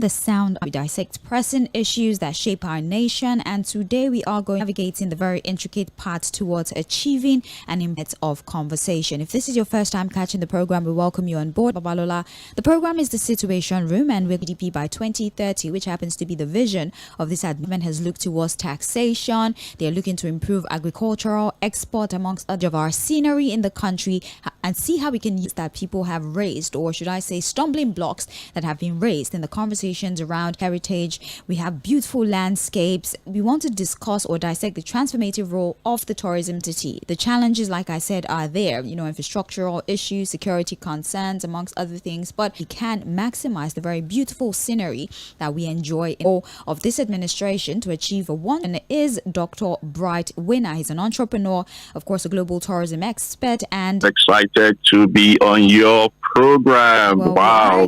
the sound. We dissect pressing issues that shape our nation, and today we are going navigating the very intricate path towards achieving an impact of conversation. If this is your first time catching the program, we welcome you on board. Babalola. The program is the Situation Room, and with GDP by 2030, which happens to be the vision of this admin, has looked towards taxation. They are looking to improve agricultural export amongst other of our scenery in the country, and see how we can use that people have raised, or should I say stumbling blocks that have been raised in the conversations around heritage. We have beautiful landscapes. We want to discuss or dissect the transformative role of the tourism city. The challenges, like I said, are there, infrastructural issues, security concerns, amongst other things, but we can maximize the very beautiful scenery that we enjoy in all of this administration to achieve a one. And is Dr. Bright Winner. He's an entrepreneur, of course, a global tourism expert, and excited to be on your program. Well, wow.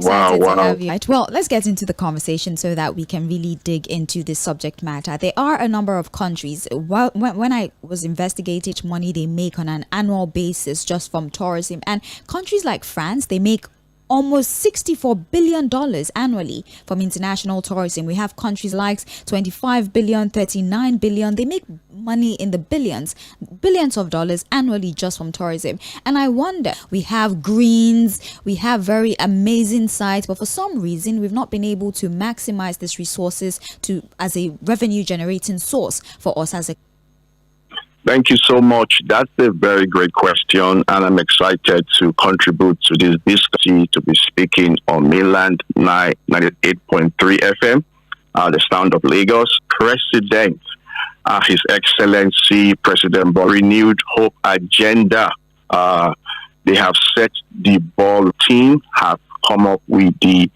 Right. Well, let's get into the conversation so that we can really dig into this subject matter. There are a number of countries. When I was investigating money they make on an annual basis just from tourism, and countries like France, they make almost $64 billion annually from international tourism. We have countries like 25 billion, 39 billion. They make money in the billions of dollars annually just from tourism. And I wonder, we have greens, we have very amazing sites, but for some reason, we've not been able to maximize these resources as a revenue generating source for us as a. Thank you so much. That's a very great question, and I'm excited to contribute to this discussion, to be speaking on mainland 98.3 FM, the sound of Lagos. President, His Excellency President Bola, renewed hope agenda. They have set the ball. Team have come up with the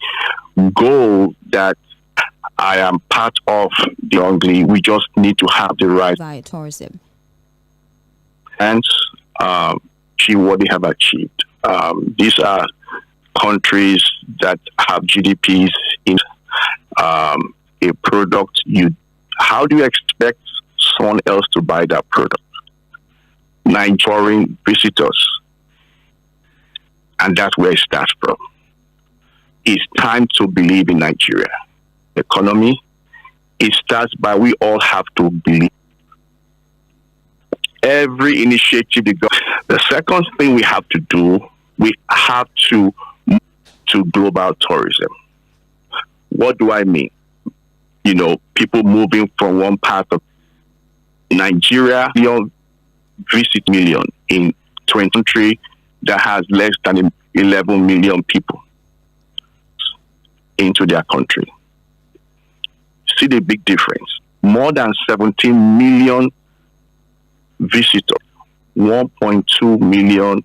goal that I am part of. We just need to have the right tourism. And achieve what they have achieved. These are countries that have GDPs in a product. How do you expect someone else to buy that product? Nigerian visitors, and that's where it starts from. It's time to believe in Nigeria economy. It starts by we all have to believe. Every initiative, the second thing we have to do, we have to move to global tourism. What do I mean? People moving from one part of Nigeria, visit million in 20 country that has less than 11 million people into their country. See the big difference. More than 17 million visitors, 1.2 million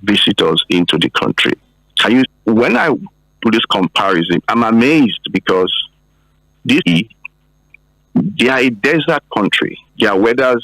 visitors into the country. When I do this comparison, I'm amazed because they are a desert country. Their weather,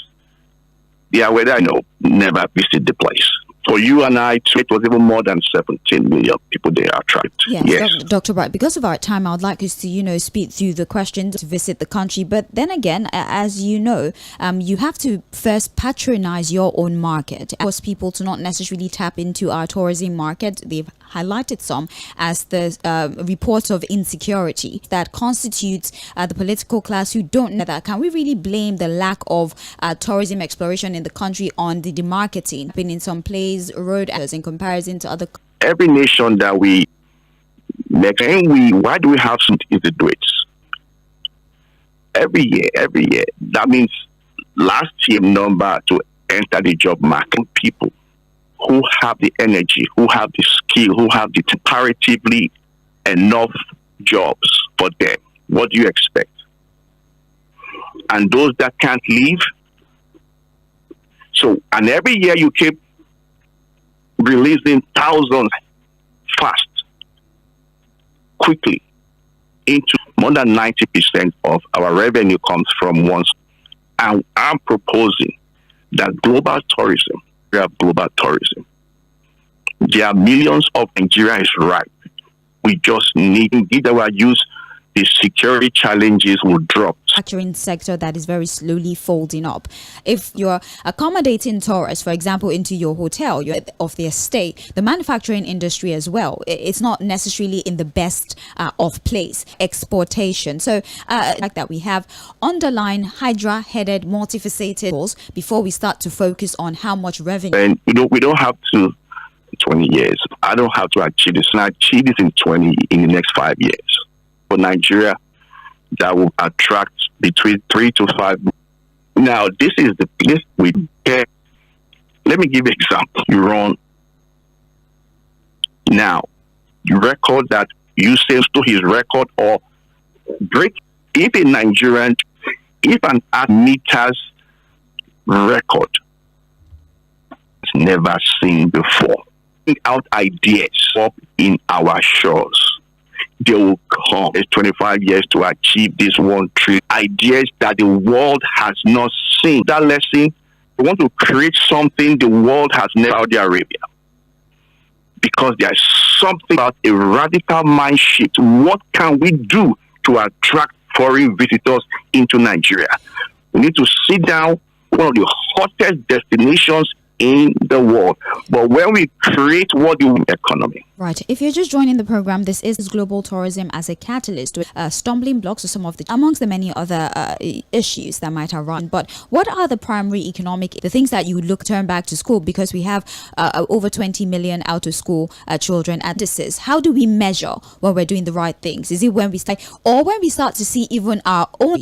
never visit the place. For you and I, it was even more than 17 million people they are attracted. Yes. Dr. Bright, because of our time, I would like us to, speak through the questions to visit the country. But then again, as you know, you have to first patronize your own market. Force people to not necessarily tap into our tourism market. They've highlighted some as the reports of insecurity that constitutes the political class who don't know that. Can we really blame the lack of tourism exploration in the country on the demarketing? Been in some places, road in comparison to other. Every nation that we make, why do we have some individuals? Every year. That means last year number to enter the job market, people who have the energy, who have the skill, who have the comparatively enough jobs for them. What do you expect? And those that can't leave. So, and every year you keep releasing thousands fast, quickly, into more than 90% of our revenue comes from ones. And I'm proposing that global tourism, we have global tourism. There are millions of Nigeria is right. We just need, either we use the security challenges will drop. Manufacturing sector that is very slowly folding up. If you're accommodating tourists, for example, into your hotel of the estate, the manufacturing industry as well, it's not necessarily in the best of place. Exportation. So like that, we have underlying hydra-headed, multifaceted goals before we start to focus on how much revenue. And we don't have to 20 years. I don't have to achieve this. And I achieve this in the next 5 years. For Nigeria, that will attract between 3 to 5. Now, this is the place we get. Let me give you an example. You run. Now, you record that you say to his record or break. If a Nigerian, if an admitter's record is never seen before, out ideas up in our shores. They will come. It's 25 years to achieve this 1 trillion. Ideas that the world has not seen. That lesson, we want to create something the world has never. Saudi Arabia. Because there's something about a radical mind shift. What can we do to attract foreign visitors into Nigeria? We need to sit down, one of the hottest destinations in the world. But when we create what the economy. Right. If you're just joining the program, this is global tourism as a catalyst, stumbling blocks or some of the amongst the many other issues that might arise. But what are the primary the things that you would look turn back to school, because we have over 20 million out of school children at this is. How do we measure when we're doing the right things? Is it when we start or when we start to see even our own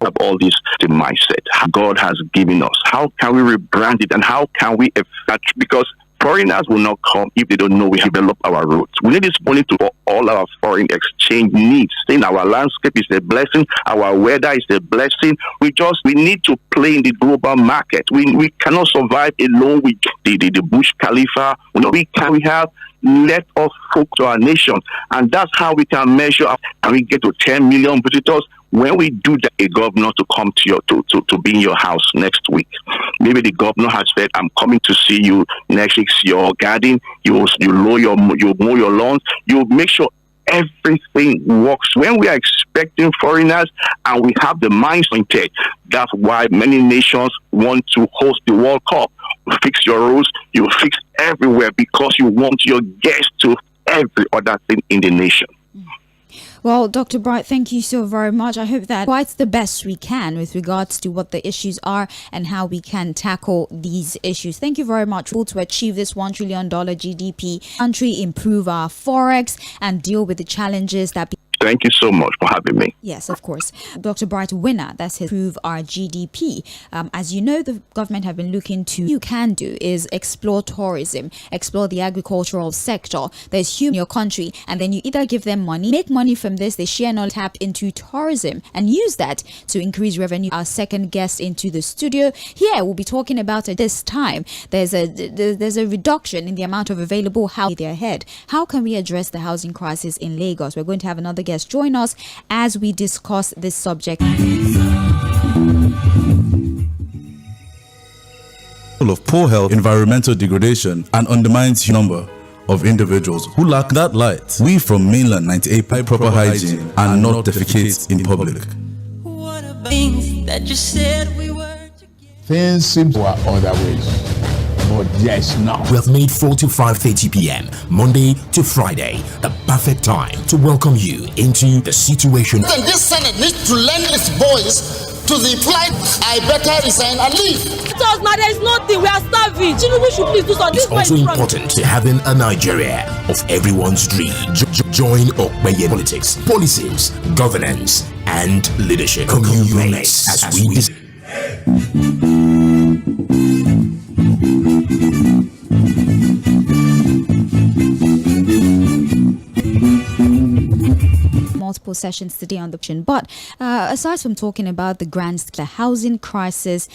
of all this the mindset God has given us? How can we rebrand it, and how can we affect? Because foreigners will not come if they don't know we develop our roots. We need this money to all our foreign exchange needs. In our landscape is a blessing. Our weather is a blessing. We need to play in the global market. We cannot survive alone with the Bush Khalifa. We have. Let us focus on our nation, and that's how we can measure. And we get to 10 million visitors. When we do that, a governor to come to your to be in your house next week. Maybe the governor has said, "I'm coming to see you next week. Your garden, you mow your lawns. You make sure everything works." When we are expecting foreigners and we have the mindset, that's why many nations want to host the World Cup. You fix your roads, you fix everywhere, because you want your guests to every other thing in the nation. Well, Dr. Bright, thank you so very much. I hope that quite the best we can with regards to what the issues are and how we can tackle these issues. Thank you very much to achieve this $1 trillion GDP country, improve our forex, and deal with the challenges that Thank you so much for having me. Yes, of course. Dr. Bright winner, that's his improve our GDP. As you know, the government have been looking to, you can do is explore tourism, explore the agricultural sector. There's human in your country, and then you either give them money, make money from this, they share not tap into tourism and use that to increase revenue. Our second guest into the studio here, we'll be talking about it this time. There's a reduction in the amount of available housing there ahead. How can we address the housing crisis in Lagos? We're going to have another guest join us as we discuss this subject. Of poor health, environmental degradation, and undermines the number of individuals who lack that light. We from mainland 98 pay proper hygiene and not defecate in public. What about things that you said we were together? Things seem to are other ways. But yes, now we have made 4 to 5:30 p.m. Monday to Friday the perfect time to welcome you into the situation. And this Senate needs to lend its voice to the plight. I better resign and leave. Now there is nothing. We are starving. We should please do something. It's also important to having a Nigeria of everyone's dream. Join Okpeye politics, policies, governance, and leadership. Communities as we multiple sessions today on the show. But aside from talking about the housing crisis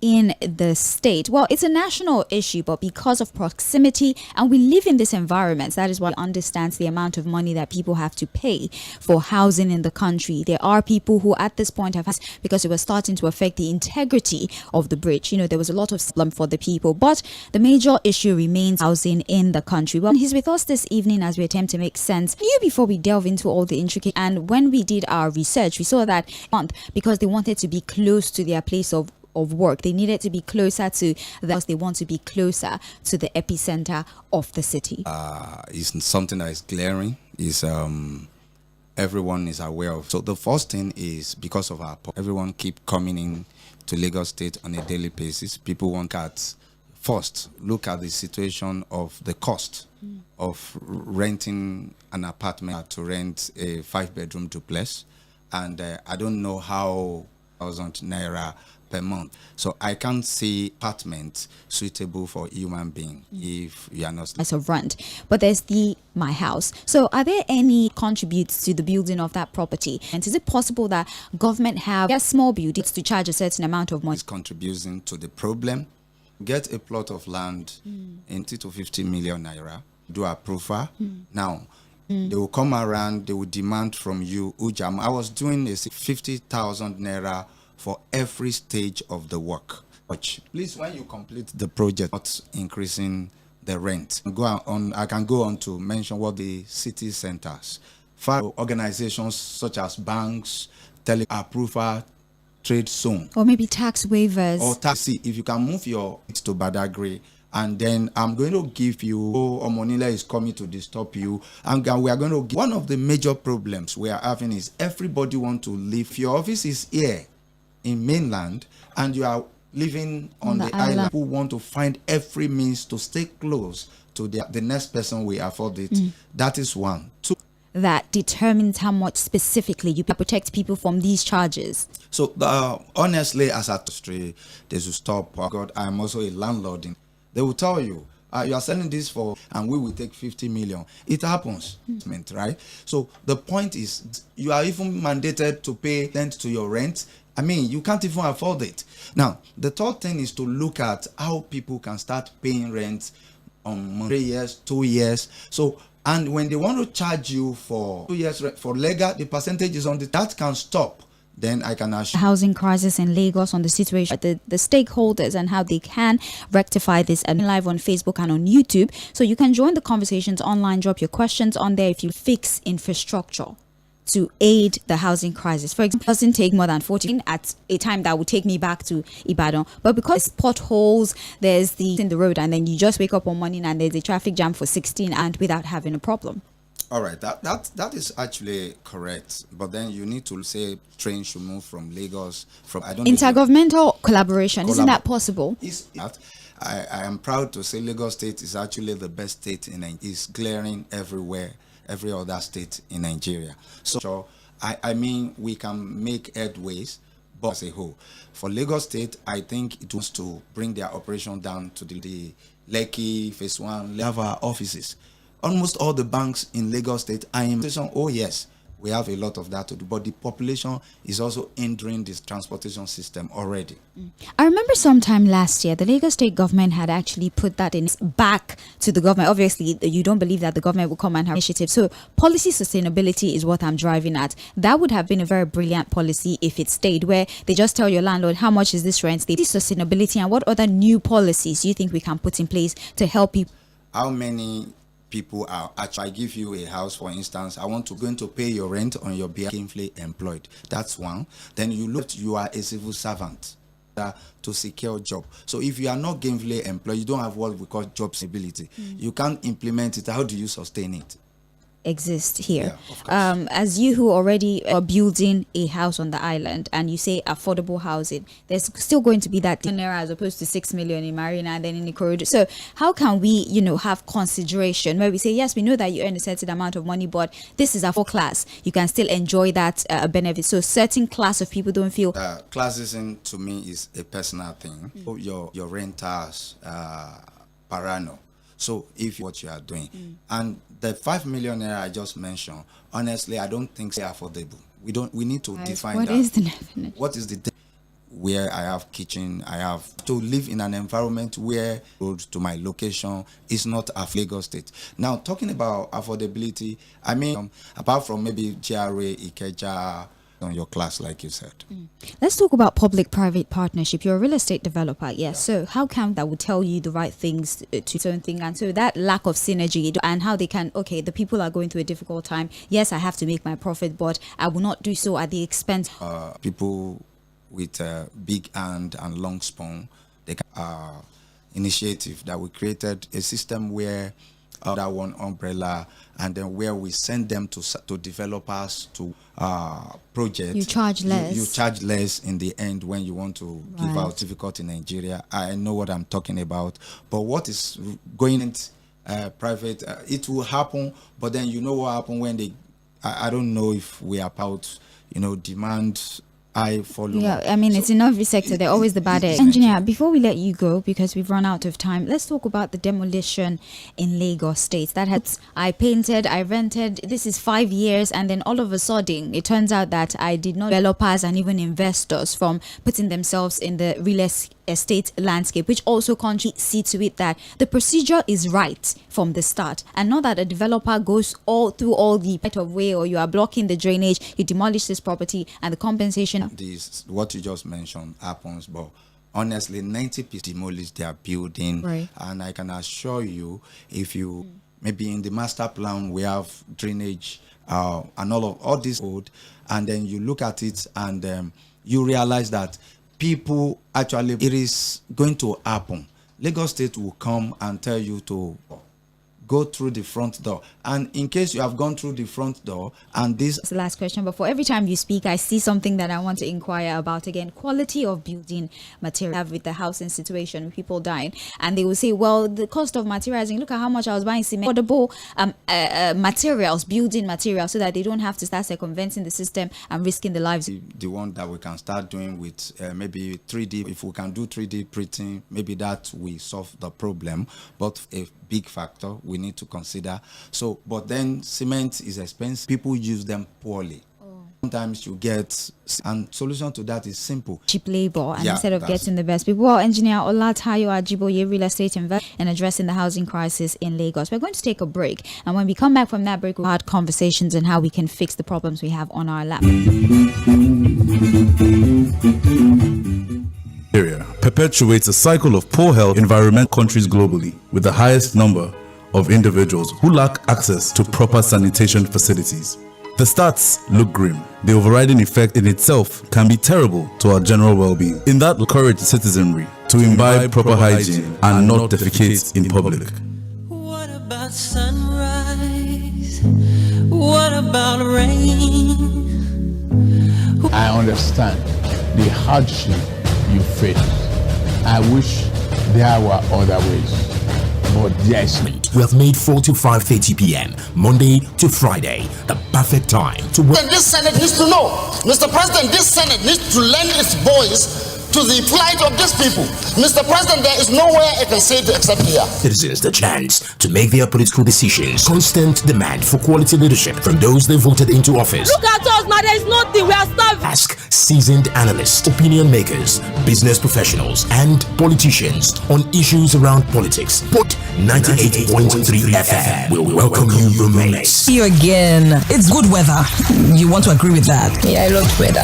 in the state, well, it's a national issue, but because of proximity and we live in this environment, that is what understands the amount of money that people have to pay for housing in the country. There are people who at this point have, because it was starting to affect the integrity of the bridge. You know, there was a lot of slump for the people, but the major issue remains housing in the country. Well, he's with us this evening as we attempt to make sense before we delve into all the intricate and And when we did our research, we saw that because they wanted to be close to their place of work, they needed to be closer to they want to be closer to the epicenter of the city. It's something that is glaring. Is everyone is aware of. So the first thing is because of everyone keep coming in to Lagos State on a daily basis. People want look at the situation of the cost of renting an apartment to rent a 5-bedroom duplex, and I don't know how 1,000 naira per month. So I can't see apartment suitable for human being if you are not as of rent. But there's the My House. So are there any contributes to the building of that property? And is it possible that government have small buildings to charge a certain amount of money? It's contributing to the problem. Get a plot of land in 30 to 50 million naira, do a profile. Now, they will come around, they will demand from you, Ujam. I was doing a 50,000 naira for every stage of the work. Please, when you complete the project, not increasing the rent. I can go on to mention what the city centers, organizations such as banks, approval, trade zone, or maybe tax waivers, or taxi. If you can move your to Badagry, and then I'm going to give you, Omonila is coming to disturb you, and we are going to give. One of the major problems we are having is everybody want to live. Your office is here in mainland, and you are living on the island. Who want to find every means to stay close to the next person we afford it. That is one. Two, that determines how much specifically you protect people from these charges. So honestly, as a industry, they should stop. God, I am also a landlord. They will tell you, you are selling this for, and we will take 50 million. It happens, right? So the point is, you are even mandated to pay rent to your rent. I mean, you can't even afford it. Now, the third thing is to look at how people can start paying rent on 3 years, 2 years. So, and when they want to charge you for 2 years for legal, the percentage is on that can stop. Then I can assure housing crisis in Lagos, on the situation, the stakeholders and how they can rectify this, and live on Facebook and on YouTube. So you can join the conversations online, drop your questions on there. If you fix infrastructure to aid the housing crisis, for example, it doesn't take more than 14 at a time that would take me back to Ibadan, but because potholes, there's in the road, and then you just wake up one morning and there's a traffic jam for 16 and without having a problem. All right, that is actually correct, but then you need to say trains should move from Lagos. From intergovernmental collaboration, isn't that possible? I am proud to say Lagos State is actually the best state is glaring everywhere, every other state in Nigeria. So I mean, we can make headways, but as a whole, for Lagos State, I think it wants to bring their operation down to the Lekki Phase 1. They have our offices. Almost all the banks in Lagos State, oh yes, we have a lot of that to do, but the population is also hindering this transportation system already. I remember sometime last year, the Lagos State government had actually put that in back to the government. Obviously, you don't believe that the government will come and have initiative. So policy sustainability is what I'm driving at. That would have been a very brilliant policy if it stayed, where they just tell your landlord, how much is this rent? They see sustainability, and what other new policies do you think we can put in place to help people? How many people are actually, I give you a house, for instance, I want to going to pay your rent on your behalf, gainfully employed. That's one. Then you are a civil servant to secure a job. So if you are not gainfully employed, you don't have what we call job stability. You can't implement it. How do you sustain it? Exist here, as you who already are building a house on the island, and you say affordable housing, there's still going to be that naira as opposed to 6 million in Marina and then in the corridor. So how can we have consideration where we say, yes, we know that you earn a certain amount of money, but this is a full class, you can still enjoy that benefit, so certain class of people don't feel classism to me is a personal thing. Your renters parano. So if what you are doing, and the 5 million naira I just mentioned, honestly, I don't think they are affordable. We need to define what that. Is the definition? What is the where I have kitchen, I have to live in an environment where road to my location is not a Lagos State. Now, talking about affordability, I mean, apart from maybe GRA, Ikeja, on your class, like you said. Let's talk about public-private partnership. You're a real estate developer, yes. So how come that would tell you the right things to certain thing, and so that lack of synergy and how they can, okay, the people are going through a difficult time. Yes, I have to make my profit, but I will not do so at the expense. People with a big hand and long spoon, they can initiative that we created a system where that one umbrella, and then where we send them to developers to projects. You charge less. You charge less in the end when you want to give out difficult in Nigeria. I know what I'm talking about. But what is going into private, it will happen. But then you know what happened when they, I don't know if we are about, demand. I follow. Yeah, I mean, it's in every sector. They're always the bad egg. Engineer, before we let you go, because we've run out of time, let's talk about the demolition in Lagos State. That has, I painted, I rented. This is 5 years, and then all of a sudden, it turns out that I did not developers and even investors from putting themselves in the real estate landscape, which also contributes to it that the procedure is right from the start, and not that a developer goes all through all the right of way, or you are blocking the drainage, you demolish this property, and the compensation. This what you just mentioned happens, but honestly 90% demolish their building, right. And I can assure you, if you maybe in the master plan we have drainage and all this code, and then you look at it and you realize that people actually, it is going to happen. Lagos State will come and tell you to go through the front door, and in case you have gone through the front door, and this is the last question, but for every time you speak, I see something that I want to inquire about again. Quality of building material with the housing situation, people dying, and they will say, well, the cost of materializing, look at how much I was buying cement, affordable materials, building materials, so that they don't have to start circumventing the system and risking the lives. The one that we can start doing with maybe 3D, if we can do 3D printing, maybe that will solve the problem, but a big factor we need to consider. So, but then cement is expensive. People use them poorly. Sometimes you get, and solution to that is simple. Cheap labor, and instead of getting the best people. Well, Engineer Olatayo Ajiboye, real estate investor, and addressing the housing crisis in Lagos. We're going to take a break, and when we come back from that break, we'll have conversations on how we can fix the problems we have on our lap. Perpetuates a cycle of poor health environment countries globally, with the highest number of individuals who lack access to proper sanitation facilities. The stats look grim. The overriding effect in itself can be terrible to our general well-being. In that, encourage citizenry to imbibe proper hygiene and not defecate in public. What about sunrise? What about rain? I understand the hardship you face. I wish there were other ways, but yes. We have made 4 to 5:30 p.m. Monday to Friday the perfect time to work. This Senate needs to know, Mr. President, this Senate needs to lend its voice to the plight of these people. Mr. President, there is nowhere I can say it except here. Citizens the chance to make their political decisions. Constant demand for quality leadership from those they voted into office. Look at us now, there is nothing, we are starving. Ask seasoned analysts, opinion makers, business professionals, and politicians on issues around politics. Put 98.3 FM will welcome you roommate. See you again. It's good weather. You want to agree with that? Yeah, I love weather.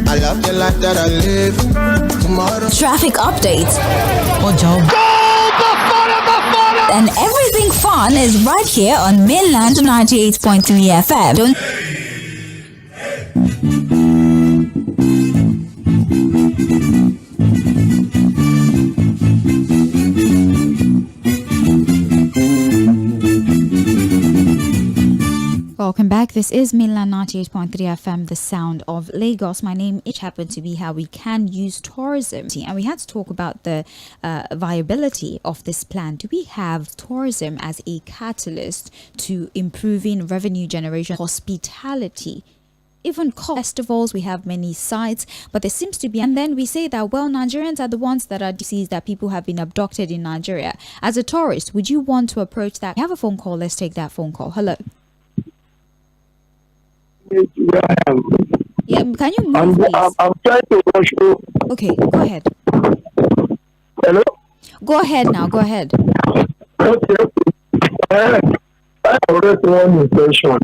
I love the life that I live. Tomorrow. Traffic updates. What job? And everything fun is right here on Mainland 98.3 FM. Don't Welcome back. This is Mainland 98.3 FM, the sound of Lagos. My name, it happened to be how we can use tourism. And we had to talk about the viability of this plan. Do we have tourism as a catalyst to improving revenue generation, hospitality, even festivals? We have many sites, but there seems to be, and then we say that, well, Nigerians are the ones that are deceased, that people have been abducted in Nigeria. As a tourist, would you want to approach that? We have a phone call. Let's take that phone call. Hello. Yeah, can you move, please? I'm trying to rush you. Okay, go ahead. Hello? Go ahead now, go ahead. Okay. I already one impression.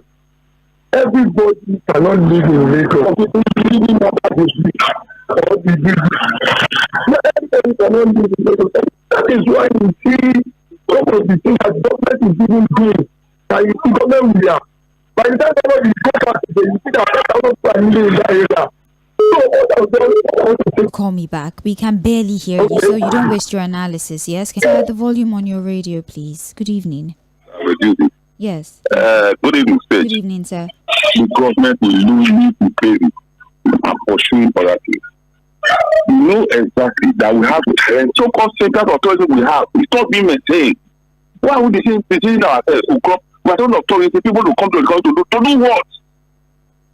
everybody cannot live in Lagos. People living over the street or the building. Not everybody cannot live in Lagos. That is why you see some of the things that government is even doing. And you see government we are. By the time everybody go back to the, you see that people living in that area. Call me back. We can barely hear you, so you don't waste your analysis. Yes, can you add the volume on your radio, please? Good evening. Yes. Good evening, sir. Good evening, sir. The government will lose to pay and pursuing other things. You know exactly that we have to so-called central authority we have. It's not being maintained. Why would they say ourselves to come? We are not authority, people to come to the country to do what?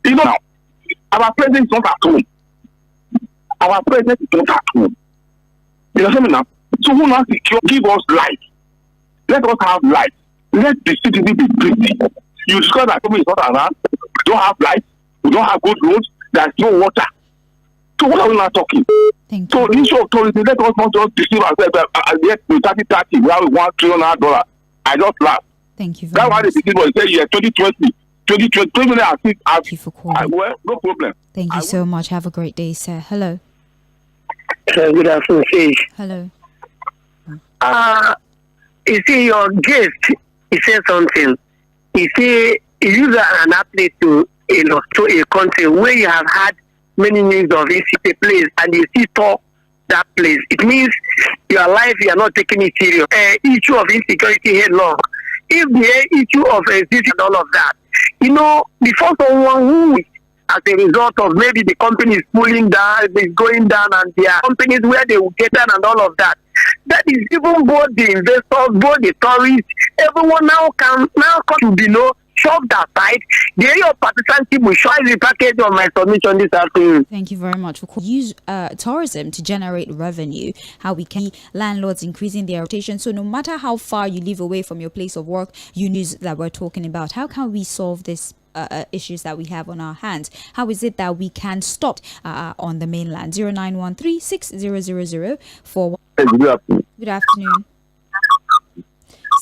You know, our president is not at home. Our president is not at home. You know what I mean? So who now give us light? Let us have light. Let the city be pretty. You discover that people is not around. We don't have light. We don't have good roads. There's no water. So what are we not talking? Thank so the issue of tourism, let us not just deceive ourselves. Yet to 30, we have $1 trillion. I just laugh. Thank you very That's much. why the people say, yeah, 2020. 2020, Thank you for calling. well, no problem. Thank you so much. Have a great day, sir. Hello. Good afternoon, Sage. Hello. You see, your guest, he said something. He said, he used an athlete to a country where you have had many news of it, a place, and you see talk that place. It means your life, you are not taking it serious. Issue of insecurity headlong. If the issue of existence and all of that, you know, before someone who, as a result of maybe the company is pulling down, is going down, and there are companies where they will get down and all of that. That is even both the investors, both the tourists, everyone now come to be shoved aside. The area of partisanship will show the package of my submission this afternoon. Thank you very much for calling. Use tourism to generate revenue. How we can landlords increasing their rotation. So no matter how far you live away from your place of work, you news that we're talking about. How can we solve this issues that we have on our hands? How is it that we can stop on the mainland? 0913 6000 41. Good afternoon.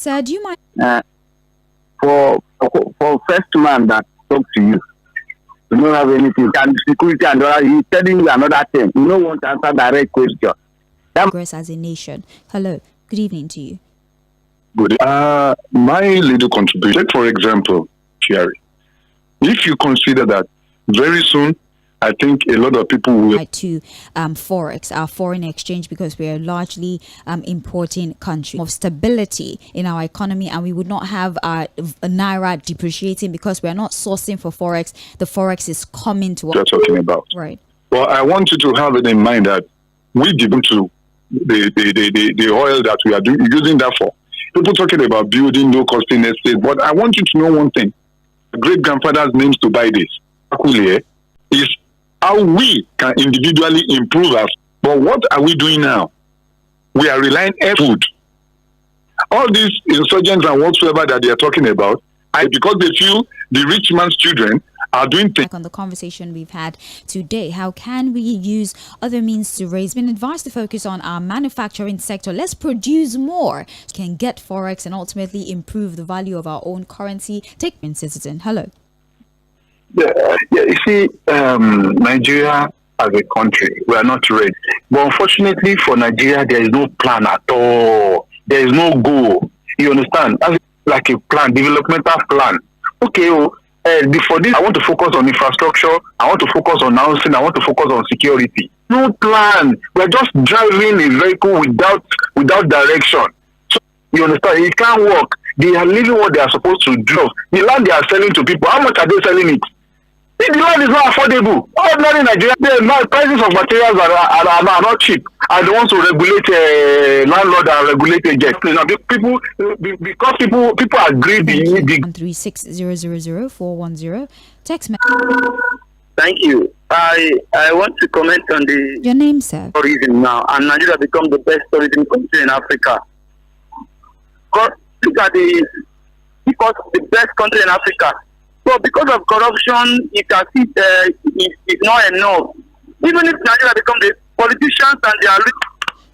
Sir, do you mind? For first man that talks to you don't have anything, and security and all, he's telling you another thing. You don't want to answer direct question. Progress as a nation. Hello. Good evening to you. Good. My little contribution, for example, Sherry, if you consider that very soon, I think a lot of people will to forex, our foreign exchange, because we are largely importing country of stability in our economy, and we would not have a naira depreciating because we are not sourcing for forex. The forex is coming to us. You're talking about. Right. Well, I want you to have it in mind that we give to the oil that we are using that for. People talking about building low costing estates, but I want you to know one thing. Great grandfather's names to buy this is how we can individually improve us. But what are we doing now? We are relying on food. All these insurgents and whatsoever that they are talking about, because they feel the rich man's children are doing things. On the conversation we've had today, how can we use other means to raise? Been advised to focus on our manufacturing sector. Let's produce more. Can get forex and ultimately improve the value of our own currency. Take in citizen. Hello. Yeah, you see, Nigeria as a country, we are not ready. But unfortunately for Nigeria, there is no plan at all. There is no goal. You understand? That's like a plan, developmental plan. Okay, before this, I want to focus on infrastructure. I want to focus on housing. I want to focus on security. No plan. We're just driving a vehicle without direction. So, you understand? It can't work. They are living what they are supposed to do. The land they are selling to people, how much are they selling it? The land is not affordable. Ordinary Nigeria, the prices of materials are not cheap. And they want to regulate landlord and regulate agents. People, because people are greedy. 136 410. Text message. Thank you. I want to comment on your name, sir. Tourism now, and Nigeria become the best tourism country in Africa. Look at the best country in Africa. So because of corruption, it's not enough. Even if Nigeria becomes the politicians and they are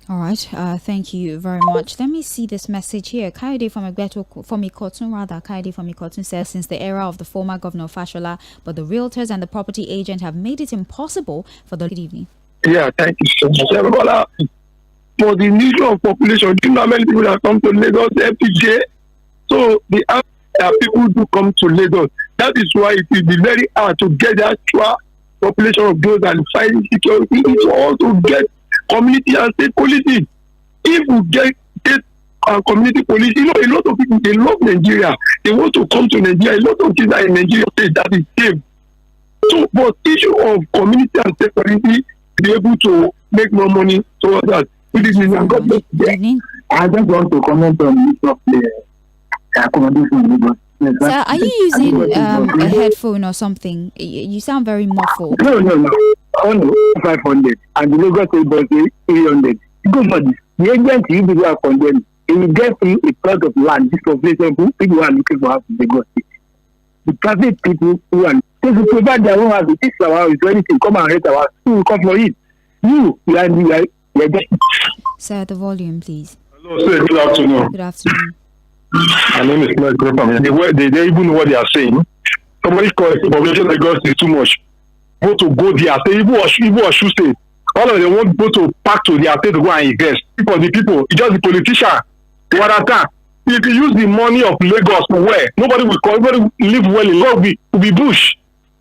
All right, thank you very much. Let me see this message here. Kayode from Ikoton says, since the era of the former governor Fashola, but the realtors and the property agent have made it impossible for the... Good evening. Yeah, thank you so much. For the issue of population, do you know how many people that come to Lagos every day? So the people do come to Lagos. That is why it will be very hard to get the actual population of those and find security. It's also get community and state policing. If we get state and community police, you know, a lot of people, they love Nigeria. They want to come to Nigeria. A lot of things are in Nigeria state that is safe. So, but issue of community and state policy, be able to make more money towards that. Good evening and God bless you. I just want to comment on this of the accommodation. Sir, are you using a headphone or something? You sound very muffled. No. Only 500 and the Lagos State bus is 300. Go for this. The agent you people are condemned. He will get you a plot of land. This population people who are looking for house in Lagos State. The private people who are they will provide their own house. It takes our house. Anything come and rent our house. Who will come for it? You are Sir, the volume, please. Hello, sir. Good afternoon. Good afternoon. My name is Mike Grofam. They even know what they are saying. Somebody calls the population of Lagos is too much. Go to go there. Say Igbo or State. All of them want go to pack to their state to go and invest. Because the people, it's just the politician. If you use the money of Lagos for where nobody will live well in Lagos will be bush.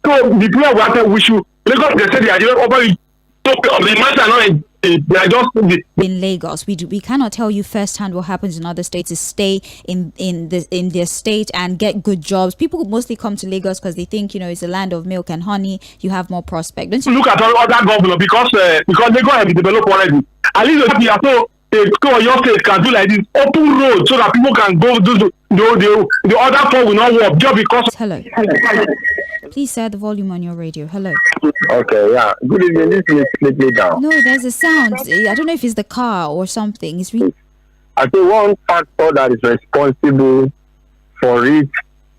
So the people we should Lagos they say they are just over the matter not they are just in Lagos. We cannot tell you firsthand what happens in other states. To stay in their state and get good jobs. People mostly come to Lagos because they think, you know, it's a land of milk and honey. You have more prospect. Don't you look at all other governors because Lagos have been developed already. At least so your state can do like this open road so that people can go do the other four will not work just because. Hello. Please, sir, the volume on your radio. Hello. Okay, yeah. Good evening. This is completely down. No, there's a sound. I don't know if it's the car or something. It's really... I think one factor that is responsible for it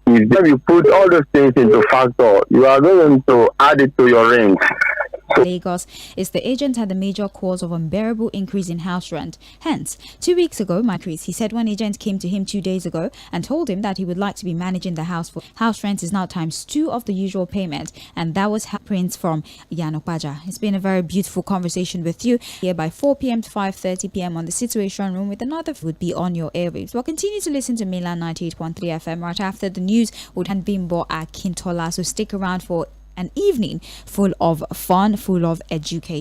is when you put all those things into factor, you are going to add it to your range. Lagos is the agent had the major cause of unbearable increase in house rent. Hence, 2 weeks ago, he said one agent came to him 2 days ago and told him that he would like to be managing the house for house rent is now ×2 of the usual payment, and that was Prince from Yanokpaja. It's been a very beautiful conversation with you here by 4 p.m. to 5:30 p.m. on the Situation Room with another would be on your airwaves. We'll continue to listen to Mainland 98.3 FM right after the news with Bimbo Akintola. So stick around for an evening full of fun, full of education.